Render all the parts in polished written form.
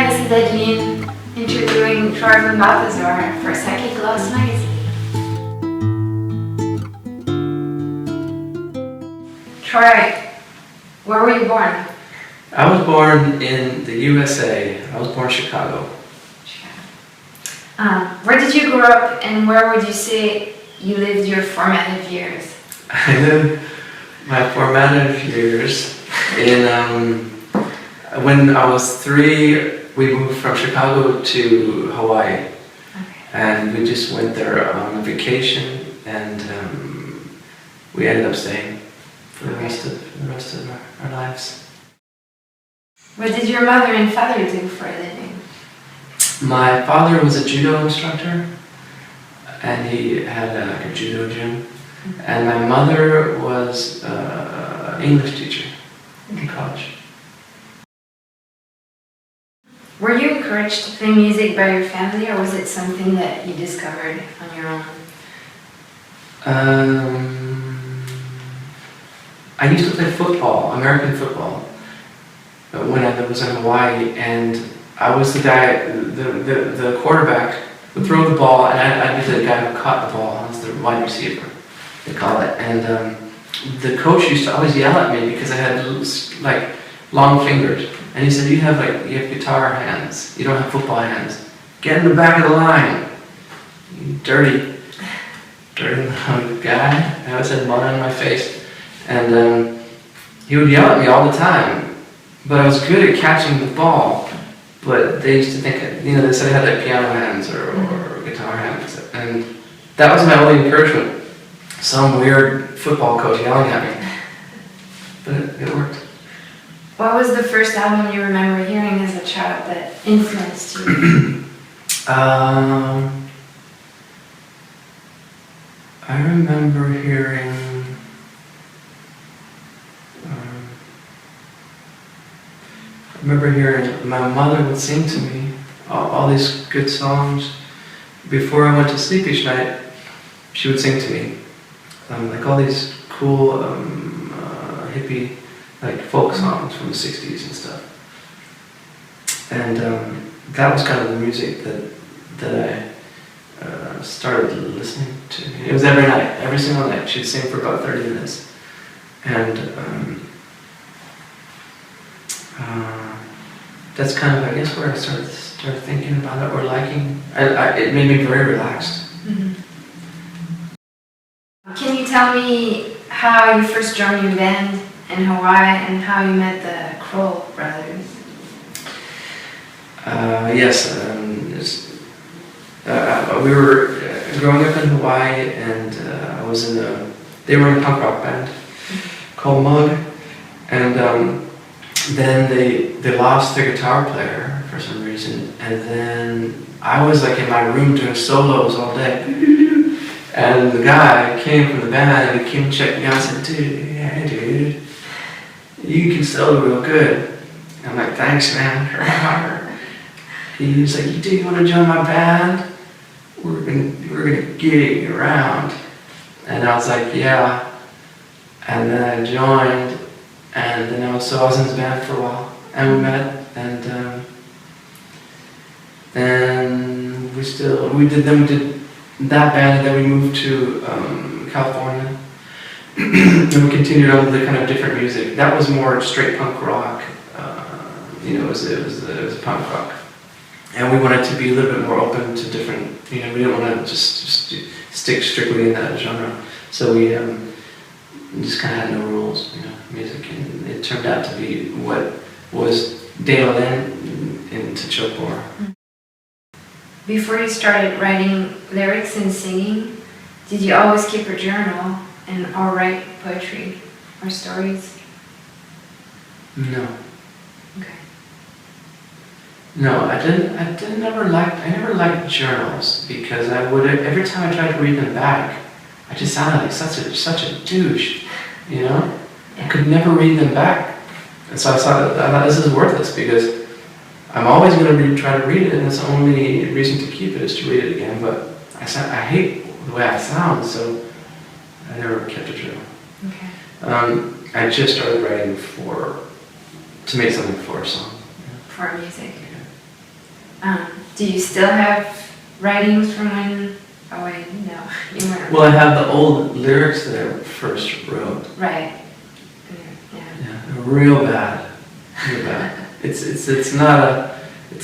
Merci Adeline, interviewing Troy Van Balthazar for Psychic Lost Magazine. Troy, where were you born? I was born in the USA. I was born in Chicago. Where did you grow up and where would you say you lived your formative years? I lived my formative years in, when I was 3, we moved from Chicago to Hawaii. Okay. And we just went there on a vacation and we ended up staying for the rest of our lives. What did your mother and father do for a living? My father was a judo instructor and he had a judo gym. And my mother was an English teacher in college. Were you encouraged to play music by your family or was it something that you discovered on your own? I used to play football, American football, when I was in Hawaii, and I was the guy, the quarterback would throw the ball, and I'd be the guy who caught the ball. I was the wide receiver, they call it. And the coach used to always yell at me because I had like long fingers, and he said, "You have guitar hands. You don't have football hands. Get in the back of the line, you dirty little guy." I always had mud on my face. And he would yell at me all the time, but I was good at catching the ball, but they used to think, they said I had like piano hands or guitar hands, and that was my only encouragement. Some weird football coach yelling at me, but it worked. What was the first album you remember hearing as a child that influenced you? I remember hearing my mother would sing to me all these good songs. Before I went to sleep each night, she would sing to me like all these cool hippie like folk songs from the 60s and stuff. And that was kind of the music that I started listening to. It was every night, every single night. She'd sing for about 30 minutes. And that's kind of, I guess, where I started thinking about it or liking. It made me very relaxed. Mm-hmm. Can you tell me how you first joined your band in Hawaii and how you met the Kroll brothers? Yes. We were growing up in Hawaii, and they were in a punk rock band called Mug, and then they lost their guitar player for some reason, and then I was like in my room doing solos all day, and the guy came from the band and he came and checked me out and said, "Dude, you can solo real good." I'm like, "Thanks, man." He was like, "Do you want to join my band? We're gonna gig around." And I was like, "Yeah." And then I joined, and then I was in his band for a while, and we met, and then we did that band, and then we moved to California, and we continued on with the kind of different music. That was more straight punk rock, it was punk rock. And we wanted to be a little bit more open to different, we didn't want to just stick strictly in that genre. So we just kind of had no rules, music. And it turned out to be what was Dale into Chokbore. Before you started writing lyrics and singing, did you always keep a journal or write poetry or stories? No. Okay. No, I never liked journals because every time I tried to read them back, I just sounded like such a douche, Yeah. I could never read them back, and so I thought this is worthless because I'm always going to try to read it, and the only reason to keep it is to read it again. But I hate the way I sound, so I never kept a journal. Okay. I just started writing to make something for a song. For music. Yeah. Do you still have writings from when? Oh wait, no, you weren't. Well, I have the old lyrics that I first wrote. Right. Yeah. Yeah, they're real bad. Real bad. It's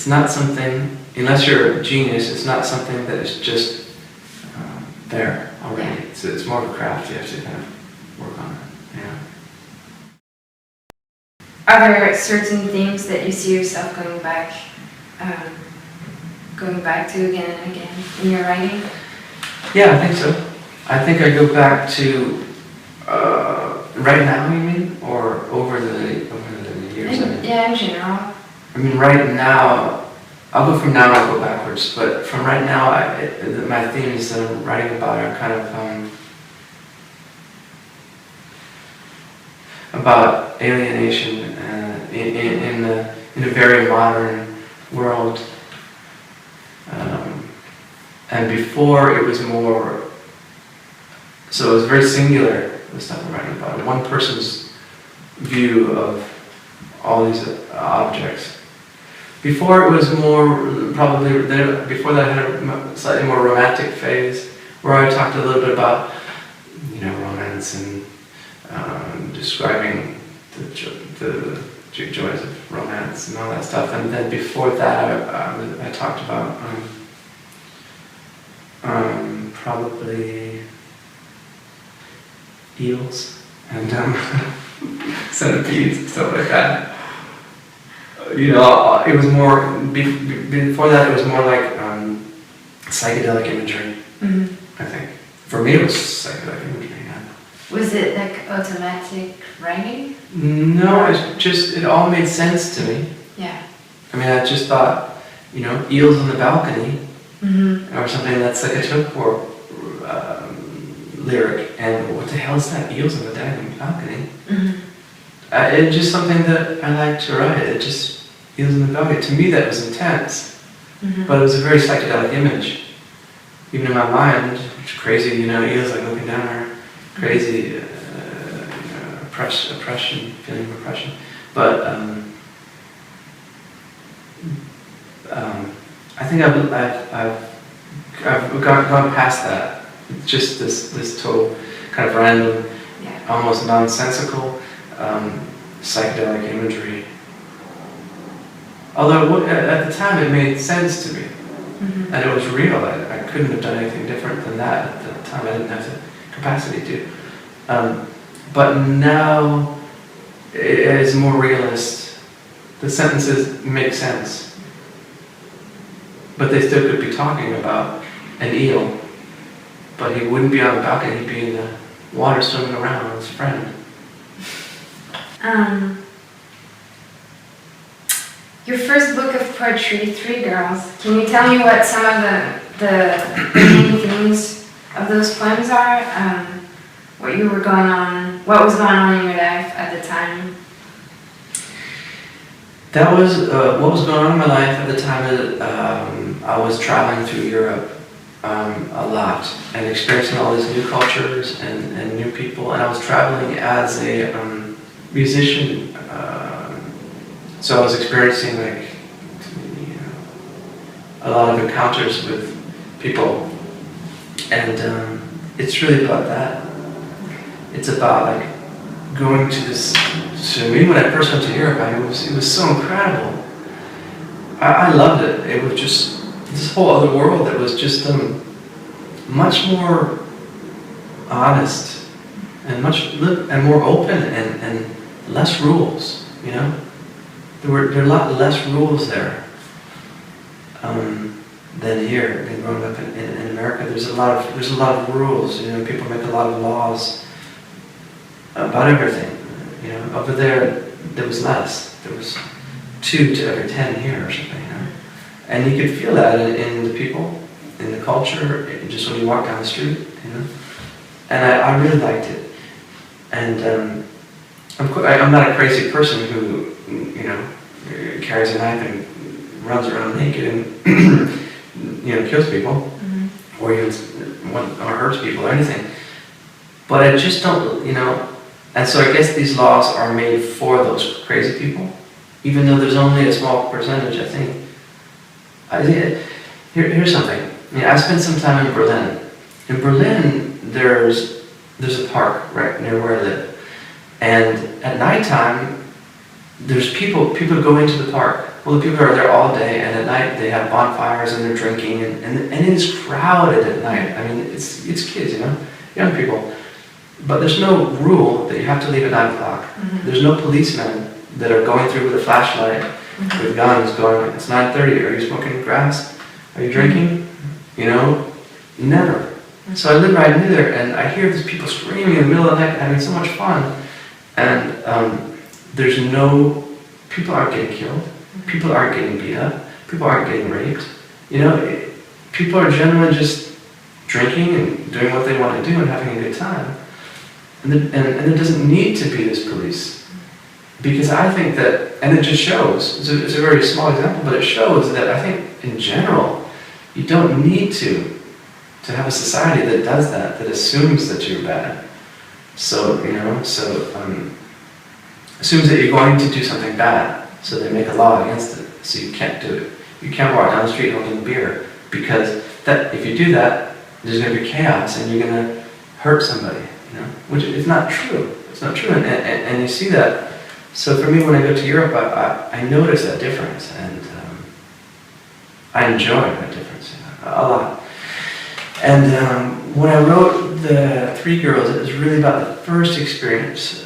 not something, unless you're a genius, it's not something that is just there already. Yeah. It's more of a craft, you have to kind of work on it. Yeah. Are there certain themes that you see yourself going back to again and again in your writing? Yeah, I think so. I think I go back to right now, you mean, or over the years? Yeah, in general. I mean, right now, I'll go from now and I'll go backwards. But from right now, my themes that I'm writing about are kind of about alienation in a very modern world. And before it was more, so it was very singular, the stuff I'm writing about. One person's view of all these objects. Before it was more, before that I had a slightly more romantic phase, where I talked a little bit about, romance and describing the joys of romance and all that stuff. And then before that, I talked about probably eels and centipedes and stuff like that. It was more, before that it was more like psychedelic imagery, I think. For me it was psychedelic imagery, yeah. Was it like automatic writing? No, it all made sense to me. Yeah. I mean, I just thought, eels on the balcony, or something that's like a Tokor lyric, and what the hell is that, eels on the balcony? It's just something that I like to write. It just, eels on the balcony, to me that was intense, but it was a very psychedelic image. Even in my mind, it's crazy, eels like looking down are crazy, oppression, feeling of oppression. But I think I've gone past that. It's just this total kind of random, almost nonsensical psychedelic imagery. Although at the time it made sense to me, and it was real. I couldn't have done anything different than that at the time. I didn't have the capacity to. But now it is more realist. The sentences make sense, but they still could be talking about an eel, but he wouldn't be on the balcony, he'd be in the water swimming around with his friend. Your first book of poetry, Three Girls, can you tell me what some of the main themes of those poems are? What was going on in your life at the time? That was what was going on in my life at the time. I was traveling through Europe a lot and experiencing all these new cultures and new people. And I was traveling as a musician, so I was experiencing a lot of encounters with people, and it's really about that. It's about going to this. So me, when I first went to Europe, it was so incredible. I loved it. It was just this whole other world that was just much more honest and more open and less rules. There are a lot less rules there than here. Than growing up in America, there's a lot of rules. People make a lot of laws about everything. Over there was less. There was 2 to every 10 here or something. And you could feel that in the people, in the culture, just when you walk down the street. And I really liked it. And I'm not a crazy person who carries a knife and runs around naked and kills people, or hurts people or anything. But I just don't, and so I guess these laws are made for those crazy people, even though there's only a small percentage, I think, Here's something. I spent some time in Berlin. In Berlin, there's a park right near where I live, and at nighttime, there's people go into the park. Well, the people are there all day, and at night they have bonfires and they're drinking, and it is crowded at night. I mean, it's kids, young people. But there's no rule that you have to leave at 9 o'clock. Mm-hmm. There's no policemen that are going through with a flashlight, with guns going, it's 9:30, are you smoking grass? Are you drinking? Never. So I live right near there, and I hear these people screaming in the middle of the night, having so much fun. And people aren't getting killed, people aren't getting beat up, people aren't getting raped. People are generally just drinking and doing what they want to do and having a good time. And there doesn't need to be this police. Because I think that, and it just shows, it's a very small example, but it shows that I think in general, you don't need to have a society that does that assumes that you're bad. So, assumes that you're going to do something bad, so they make a law against it, so you can't do it. You can't walk down the street holding beer, because if you do that, there's going to be chaos and you're going to hurt somebody, which is not true. It's not true, and you see that. So for me, when I go to Europe, I notice that difference, and I enjoy that difference a lot. And when I wrote The Three Girls, it was really about the first experience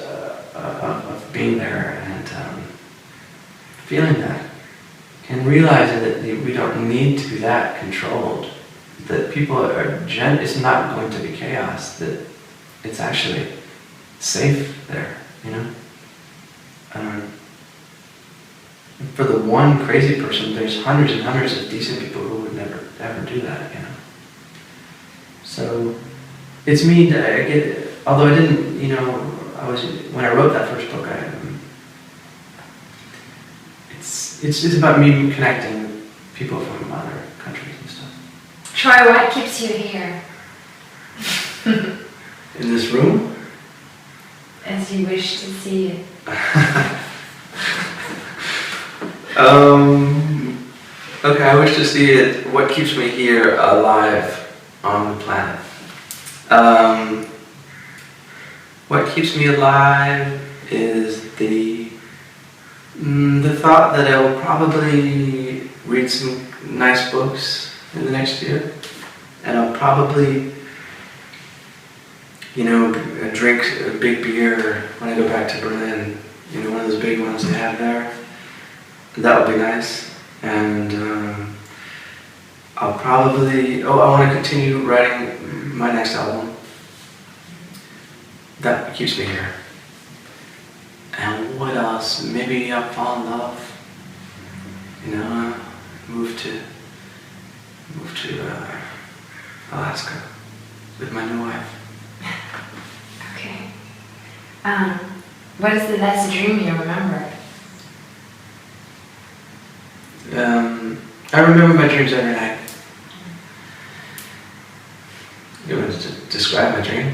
of being there and feeling that, and realizing that we don't need to be that controlled, that people it's not going to be chaos, that it's actually safe there, For the one crazy person, there's hundreds and hundreds of decent people who would never, ever do that, So, it's me, although I didn't, when I wrote that first book, it's about me connecting with people from other countries and stuff. Troy, what keeps you here? In this room? As you wish to see it. Okay, I wish to see it. What keeps me here alive on the planet? What keeps me alive is the thought that I will probably read some nice books in the next year, and I'll probably, drink a big beer when I go back to Berlin. One of those big ones they have there. That would be nice. And I'll probably, I want to continue writing my next album. That keeps me here. And what else? Maybe I'll fall in love. Move to Alaska with my new wife. Okay. What is the best dream you remember? I remember my dreams every night. You want to describe my dream?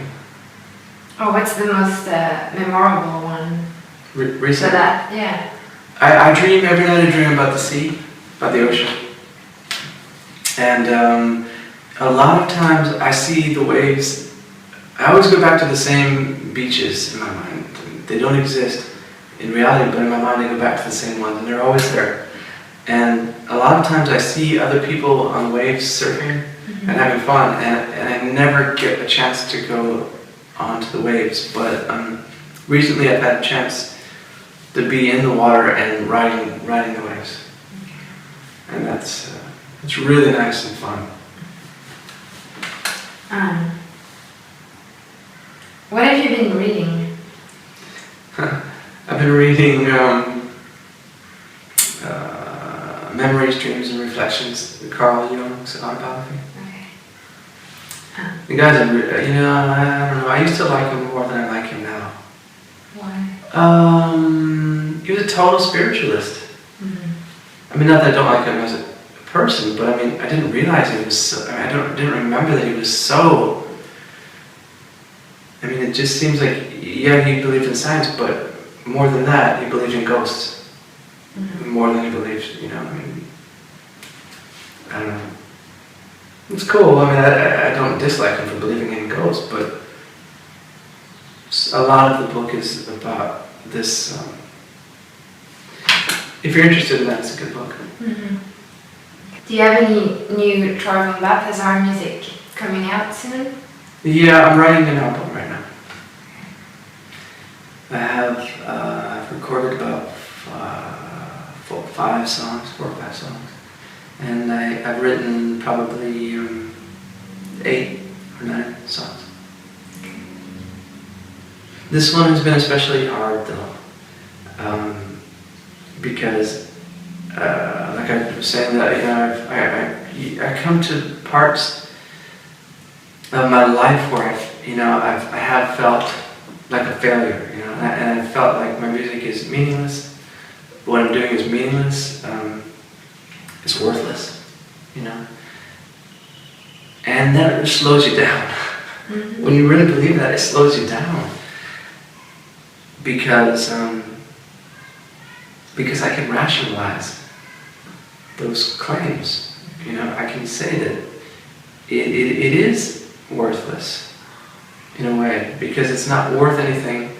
Oh, what's the most memorable one? Recent? So that, yeah. I dream every night. I dream about the sea, about the ocean, and a lot of times I see the waves. I always go back to the same beaches in my mind. They don't exist in reality, but in my mind I go back to the same ones, and they're always there. And a lot of times I see other people on waves surfing and having fun, and I never get a chance to go onto the waves. But recently I've had a chance to be in the water and riding the waves, and it's really nice and fun. What have you been reading? I've been reading Memories, Dreams, and Reflections, Carl Jung's autobiography. Okay. The guy's I don't know, I used to like him more than I like him now. Why? He was a total spiritualist. Mm-hmm. I mean, not that I don't like him as a person, but I mean, I didn't realize he was so, I didn't remember that he was so, I mean, it just seems like, yeah, he believed in science, but more than that, he believed in ghosts. Mm-hmm. More than he believed, I mean, I don't know. It's cool. I mean, I don't dislike him for believing in ghosts, but a lot of the book is about this. If you're interested in that, it's a good book. Mm-hmm. Do you have any new Troy von Balthazar music coming out soon? Yeah, I'm writing an album right now. I've recorded about 4 or 5 songs, and I've written probably 8 or 9 songs. This one has been especially hard though, because like I was saying that, you know, I come to parts of my life where I have felt like a failure, you know, and I felt like my music is meaningless. What I'm doing is meaningless. It's worthless, you know, and that slows you down. Mm-hmm. When you really believe that, it slows you down because I can rationalize those claims. You know, I can say that it is worthless in a way because it's not worth anything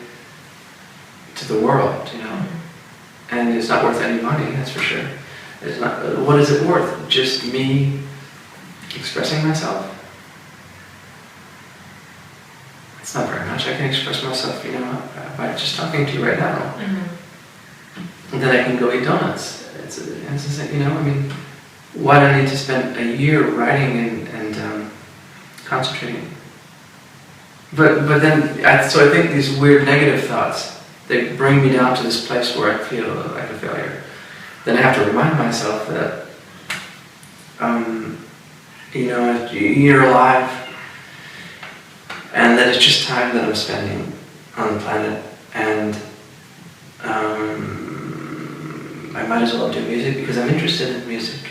to the world, you know, and it's not worth any money, that's for sure. It's not. What is it worth? Just me expressing myself? It's not very much. I can express myself, you know, by just talking to you right now. Mm-hmm. And then I can go eat donuts. It's you know, I mean, why do I need to spend a year writing and concentrating? But then, so I think these weird negative thoughts, they bring me down to this place where I feel like a failure. Then I have to remind myself that, you know, you're alive, and that it's just time that I'm spending on the planet, and I might as well do music because I'm interested in music,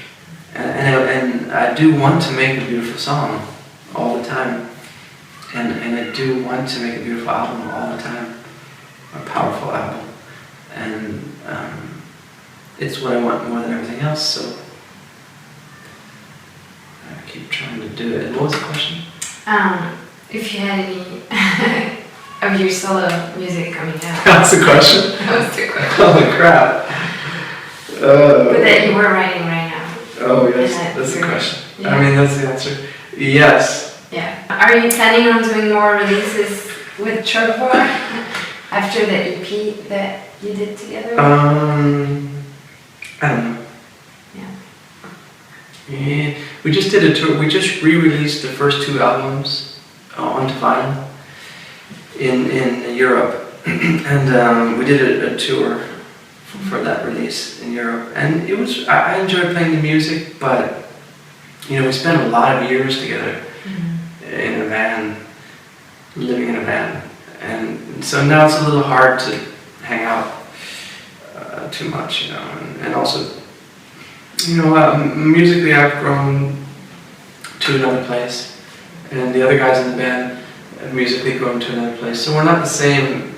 and I do want to make a beautiful song all the time, and I do want to make a beautiful album all the time, a powerful album, and it's what I want more than everything else, so I keep trying to do it. And what was the question? If you had any of your solo music coming out. That's the question? That was the question. Holy crap. But that you were writing right now. Oh yes, that's the question. Yeah. I mean, that's the answer. Yes. Yeah. Are you planning on doing more releases with Churchboard after the EP that you did together? I don't know. Yeah. Yeah. We just did a tour. We just re-released the first 2 albums onto vinyl in Europe, and we did a tour for that release in Europe. And it was, I enjoyed playing the music, but you know, we spent a lot of years together in a van, living in a van, and so now it's a little hard to hang out too much, you know, and also, you know, musically I've grown to another place, and the other guys in the band have musically grown to another place, so we're not the same.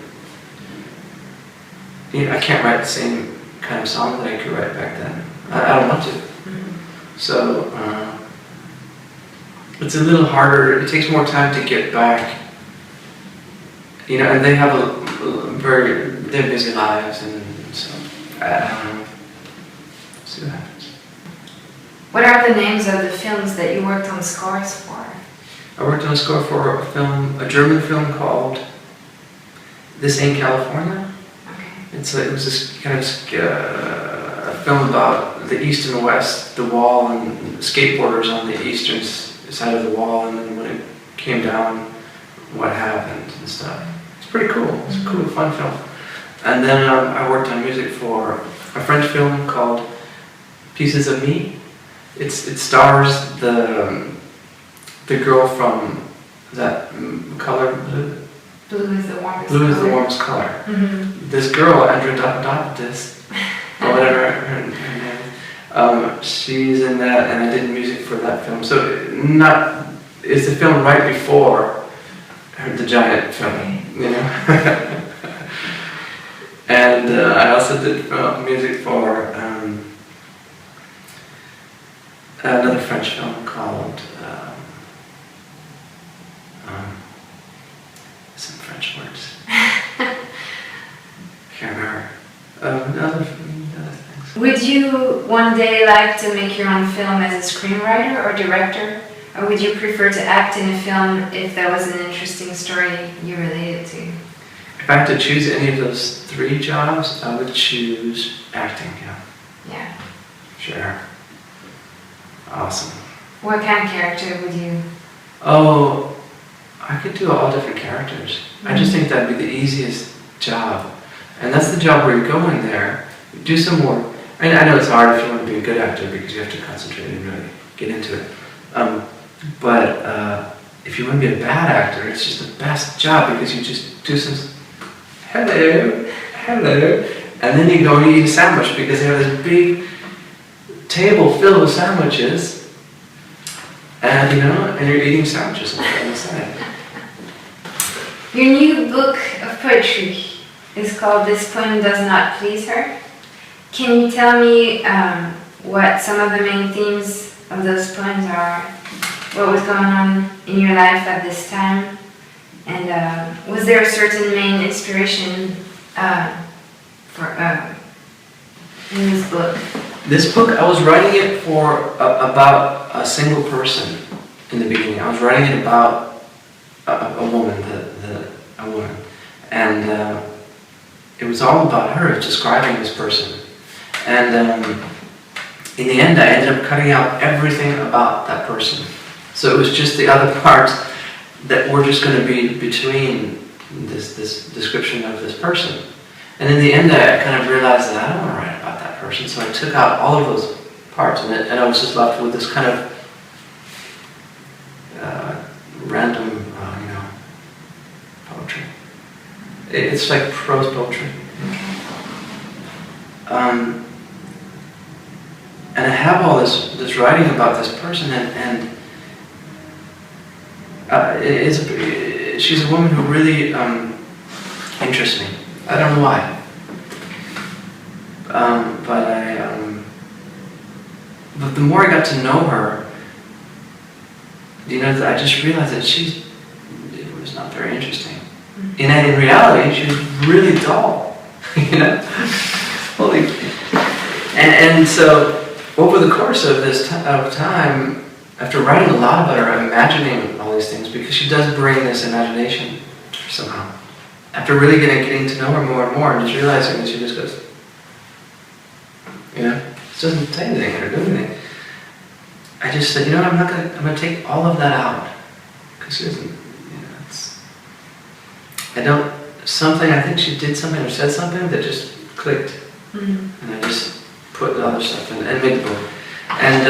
You know, I can't write the same kind of song that I could write back then. I don't want to. So it's a little harder. It takes more time to get back. You know, and they have they're busy lives, and so I don't know. See what happens. What are the names of the films that you worked on scores for? I worked on a score for a German film called This Ain't California. Okay. It was this kind of a film about the East and the West, the wall, and skateboarders on the eastern side of the wall, and then when it came down, what happened and stuff. It's pretty cool. It's a cool, fun film. And then I worked on music for a French film called Pieces of Me. It stars the girl from that color blue. Blue is the warmest Blue color. is the warmest color. Mm-hmm. This girl, Andrea Dottis, or whatever her name is, she's in that, and I did music for that film. So it's the film right before the giant film, you know. And I also did music for another French film called some French words. Can't remember. Other things. Would you one day like to make your own film as a screenwriter or director? Or would you prefer to act in a film if there was an interesting story you related to? If I had to choose any of those 3 jobs, I would choose acting, yeah. Yeah. Sure. Awesome. What kind of character would you? Oh, I could do all different characters. I just think that'd be the easiest job. And that's the job where you go in there, do some more. I know it's hard if you want to be a good actor because you have to concentrate and really get into it. But if you want to be a bad actor, it's just the best job because you just do some hello, and then you go and eat a sandwich because they have this big table filled with sandwiches, and and you're eating sandwiches on the side. Your new book of poetry is called "This Poem Does Not Please Her." Can you tell me what some of the main themes of those poems are? What was going on in your life at this time? And was there a certain main inspiration in this book? This book, I was writing it for about a single person in the beginning. I was writing it about a woman, a woman, and it was all about her, describing this person. And in the end, I ended up cutting out everything about that person. So it was just the other parts that were just going to be between this description of this person. And in the end, I kind of realized that I don't want to write about that person, so I took out all of those parts, and I was just left with this kind of random, poetry. It's like prose poetry. And I have all this writing about this person, and she's a woman who really interests me. I don't know why. But the more I got to know her, I just realized that it was not very interesting. And in reality, she was really dull. And so over the course of this time, after writing a lot about her, I'm imagining all these things because she does bring this imagination somehow. After really getting to know her more and more, and just realizing that she just goes, she doesn't say anything or do anything. I just said, I'm going to take all of that out because she doesn't, I think she did something or said something that just clicked, and I just put the other stuff in and made the book. And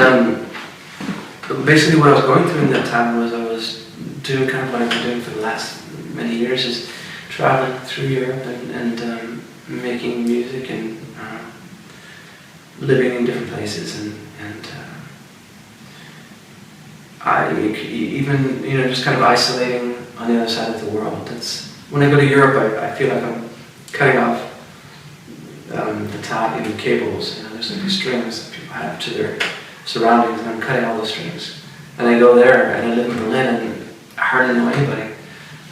basically what I was going through in that time was I was doing kind of what I've been doing for the last many years, is traveling through Europe and making music and living in different places and I even just kind of isolating on the other side of the world. That's when I go to Europe, I feel like I'm cutting off the top, cables. There's like these strings that people have to their surroundings, and I'm cutting all the strings. And I go there, and I live in Berlin, and I hardly know anybody.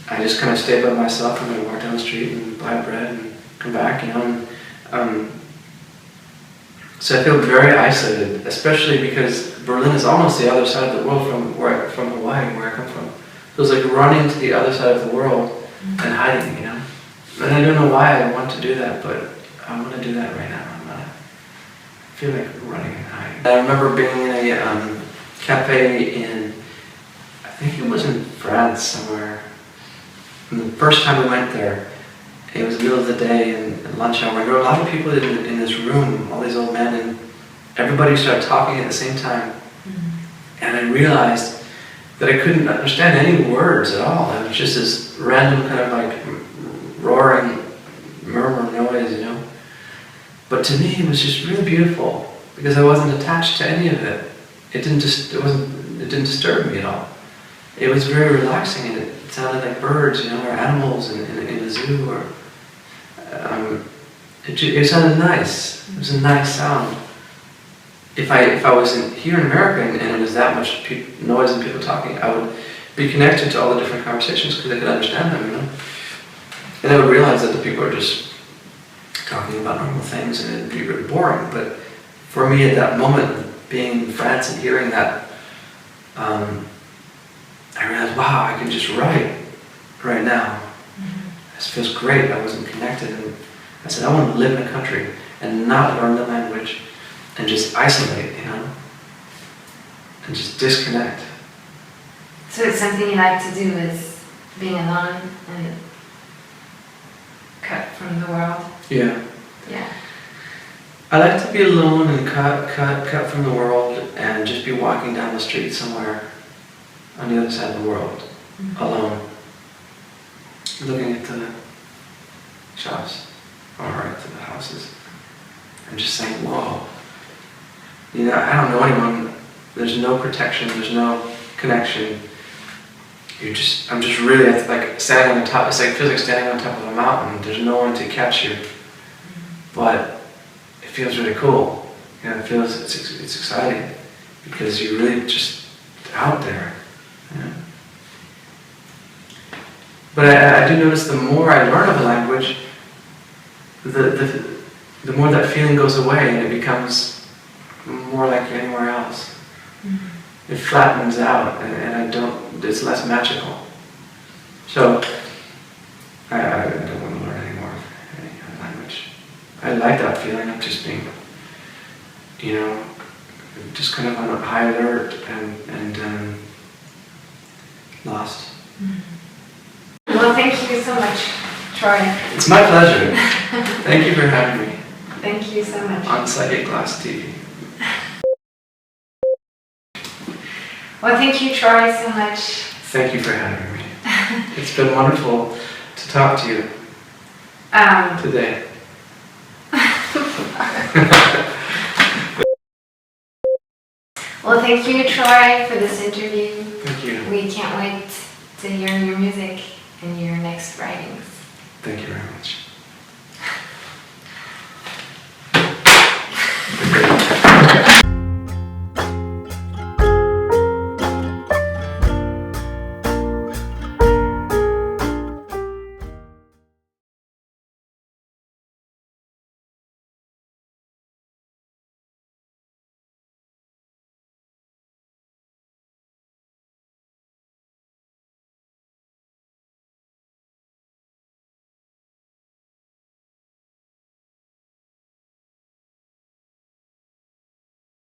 I just kind of stay by myself, and I walk down the street and buy bread and come back, so I feel very isolated, especially because Berlin is almost the other side of the world from Hawaii, where I come from. So it's like running to the other side of the world and hiding, And I don't know why I want to do that, but I want to do that right now. I feel like running and hiding. I remember being in a cafe in, I think it was in France somewhere. And the first time we went there, it was the middle of the day and lunch hour. There were a lot of people in this room, all these old men, and everybody started talking at the same time. And I realized that I couldn't understand any words at all. It was just this random kind of like roaring murmur noise, But to me, it was just really beautiful because I wasn't attached to any of it. It didn't disturb me at all. It was very relaxing, and it sounded like birds, or animals in a zoo, or it sounded nice. It was a nice sound. if I was here in America and it was that much noise and people talking, I would be connected to all the different conversations because I could understand them, you know. And I would realize that the people are just talking about normal things and it'd be really boring. But for me at that moment, being in France and hearing that, I realized, wow, I can just write right now. This feels great. I wasn't connected, and I said, I want to live in a country and not learn the language and just isolate, you know, and just disconnect. So it's something you like to do is being alone and cut from the world? Yeah. Yeah. I like to be alone and cut from the world and just be walking down the street somewhere on the other side of the world, alone, looking at the shops or at the houses and just saying, whoa. You know, I don't know anyone. There's no protection. There's no connection. I'm just really like standing on the top. It's like, it feels like standing on top of a mountain. There's no one to catch you, but it feels really cool. You know, it's exciting because you're really just out there. You know? But I do notice the more I learn of the language, the more that feeling goes away and it becomes more like anywhere else. It flattens out and it's less magical. So I don't want to learn any more of any other language. I like that feeling of just being, you know, just kind of on a high alert and lost. Well, thank you so much, Troy. It's my pleasure. Thank you for having me Thank you so much. on Psychic Glass TV. Well, thank you, Troy, so much. Thank you for having me. It's been wonderful to talk to you today. Well, thank you, Troy, for this interview. Thank you. We can't wait to hear your music and your next writings. Thank you very much.